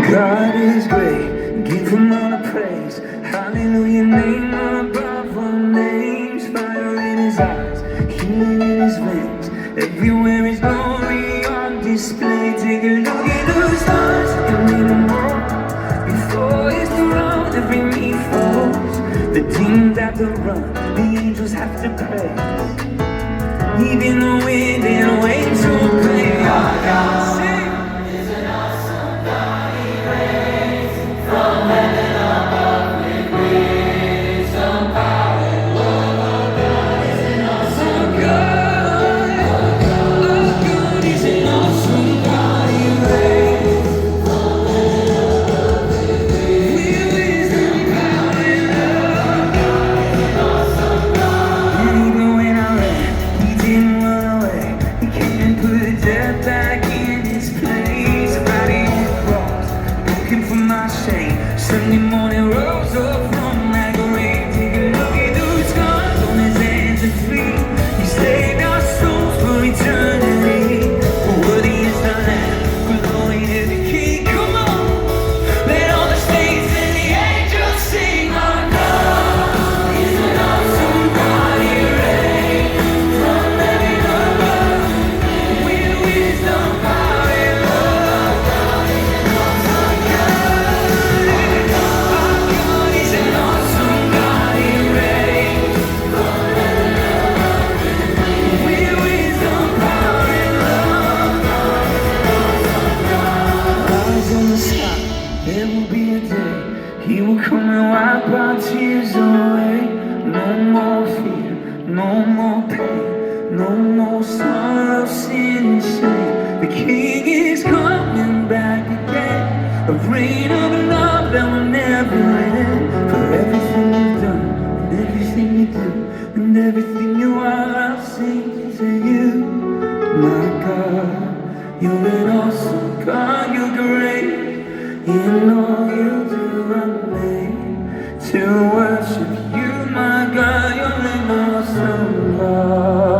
God is great, give him all the praise. Hallelujah, name above all names. Fire in his eyes, healing in his veins. Everywhere his glory on display. Take a look at those stars and name them all. Before his throne, every knee falls. The demons have to run, the angels have to praise. Even the wind and waves will obey our God. Sunday morning rose up from that grave. Take a look at those scars on his hands and feet. He saved our souls for eternity. Worthy is the Lamb, glory to the King. Come on, let all the saints and the angels sing. Our God is an awesome God. He reigns from heaven above with wisdom, power, and love. God is an awesome God. There will be a day he will come and wipe our tears away. No more fear, no more pain, no more sorrow, sin and shame. The King is coming back again, a reign of love that will never end. For everything you've done and everything you do and everything you are, I'll sing to you. My God, you're an awesome God, you're great. In all you do, I'm made to worship you, my God. You're an awesome God.